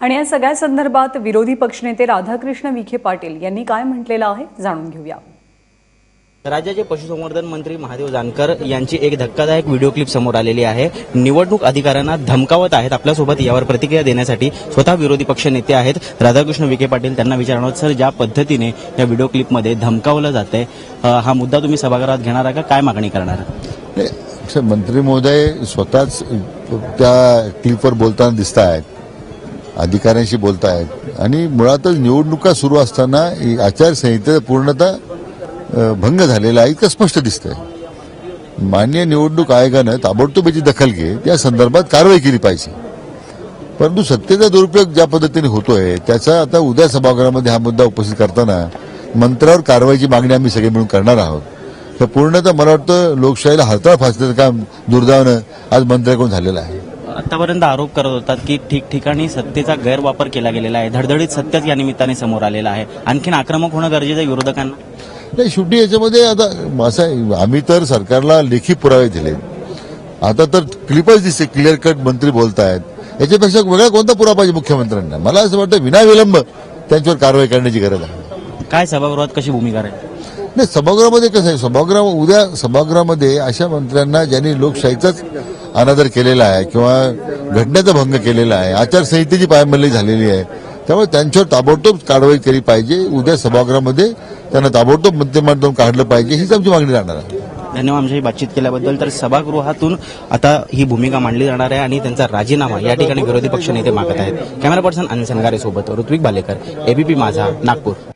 आणि या सगळ्या संदर्भात विरोधी पक्षनेते राधाकृष्ण विखे पाटील यांनी काय म्हटलेलं आहे जाणून घेऊया। राज्याचे पशुसंवर्धन मंत्री महादेव जानकर यांची एक धक्कादायक व्हिडिओ क्लिप समोर आलेली आहे। निवडणूक अधिकाऱ्यांना धमकावत आहेत। आपल्यासोबत यावर प्रतिक्रिया देण्यासाठी स्वतः विरोधी पक्ष नेते आहेत राधाकृष्ण विखे पाटील। त्यांना विचारणार सर, ज्या पद्धतीने या व्हिडिओ क्लिपमध्ये धमकावलं जातंय, हा मुद्दा तुम्ही सभागृहात घेणार आहे का, काय मागणी करणार? मंत्री महोदय स्वतःच त्या क्लिपवर बोलताना दिसत आहेत, अधिकाऱ्यांशी बोलतायत आणि मुळातच निवडणुका सुरू असताना आचारसंहिता पूर्णतः भंग झालेला आहे इतकं स्पष्ट दिसतंय। माननीय निवडणूक आयोगानं ताबडतोब याची दखल घेत या संदर्भात कारवाई केली पाहिजे, परंतु सत्तेचा दुरुपयोग ज्या पद्धतीने होतोय त्याचा आता उद्या सभागृहामध्ये हा मुद्दा उपस्थित करताना मंत्र्यावर कारवाईची मागणी आम्ही सगळे मिळून करणार आहोत। तर पूर्णतः मला वाटतं लोकशाहीला हरताळ फासण्याचं काम दुर्दैवानं आज मंत्र्याकडून झालेलं आहे। आतापर्यंत आरोप करत होतात की ठिकठिकाणी सत्तेचा गैरवापर केला गेलेला आहे, धडधडीत सत्यच या निमित्ताने समोर आलेला आहे। आणखीन आक्रमक होणं गरजेचं आहे विरोधकांना? नाही, शेवटी याच्यामध्ये आता असं आहे, आम्ही तर सरकारला लेखी पुरावे दिले, आता तर क्लिपच दिसते, क्लिअर कट मंत्री बोलतायत, याच्यापेक्षा वेगळा कोणता पुरावा पाहिजे मुख्यमंत्र्यांना? मला असं वाटतं विनाविलंब त्यांच्यावर कारवाई करण्याची गरज आहे। काय सभागृहात कशी भूमिका राहील? नाही, सभागृहामध्ये कसं आहे, उद्या सभागृहामध्ये अशा मंत्र्यांना ज्यांनी लोकशाहीचाच अनादर केलेला आहे किंवा घटनेचा भंग केलेला आहे, आचारसंहितेची पायमल्ली झालेली आहे, त्यामुळे त्यांच्यावर ताबडतोब कारवाई केली पाहिजे। उद्या सभागृहामध्ये त्यांना ताबडतोब मंत्रिमंडळातून काढलं पाहिजे, हीच आमची मागणी राहणार आहे। धन्यवाद आमच्याशी बातचीत केल्याबद्दल। तर सभागृहातून आता ही भूमिका मांडली जाणार आहे आणि त्यांचा राजीनामा या ठिकाणी विरोधी पक्ष नेते मागत आहेत। कॅमेरा पर्सन अनिल संगारे सोबत ऋत्विक बालेकर, एबीपी माझा, नागपूर।